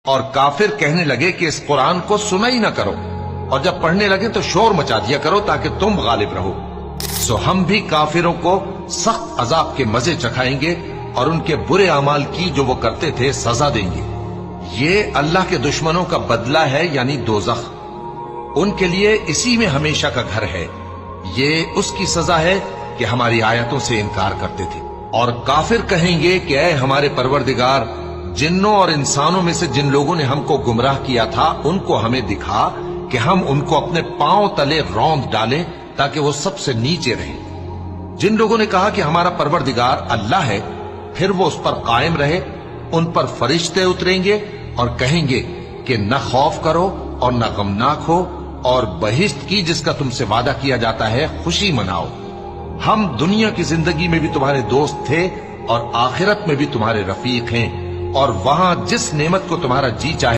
اور کافر کہنے لگے کہ اس قرآن کو سنا ہی نہ کرو، اور جب پڑھنے لگے تو شور مچا دیا کرو تاکہ تم غالب رہو۔ سو ہم بھی کافروں کو سخت عذاب کے مزے چکھائیں گے اور ان کے برے اعمال کی جو وہ کرتے تھے سزا دیں گے۔ یہ اللہ کے دشمنوں کا بدلہ ہے، یعنی دوزخ، ان کے لیے اسی میں ہمیشہ کا گھر ہے۔ یہ اس کی سزا ہے کہ ہماری آیتوں سے انکار کرتے تھے۔ اور کافر کہیں گے کہ اے ہمارے پروردگار، جنوں اور انسانوں میں سے جن لوگوں نے ہم کو گمراہ کیا تھا ان کو ہمیں دکھا کہ ہم ان کو اپنے پاؤں تلے روند ڈالیں تاکہ وہ سب سے نیچے رہیں۔ جن لوگوں نے کہا کہ ہمارا پروردگار اللہ ہے، پھر وہ اس پر قائم رہے، ان پر فرشتے اتریں گے اور کہیں گے کہ نہ خوف کرو اور نہ غمناک ہو، اور بہشت کی جس کا تم سے وعدہ کیا جاتا ہے خوشی مناؤ۔ ہم دنیا کی زندگی میں بھی تمہارے دوست تھے اور آخرت میں بھی تمہارے رفیق ہیں، اور وہاں جس نعمت کو تمہارا جی چاہے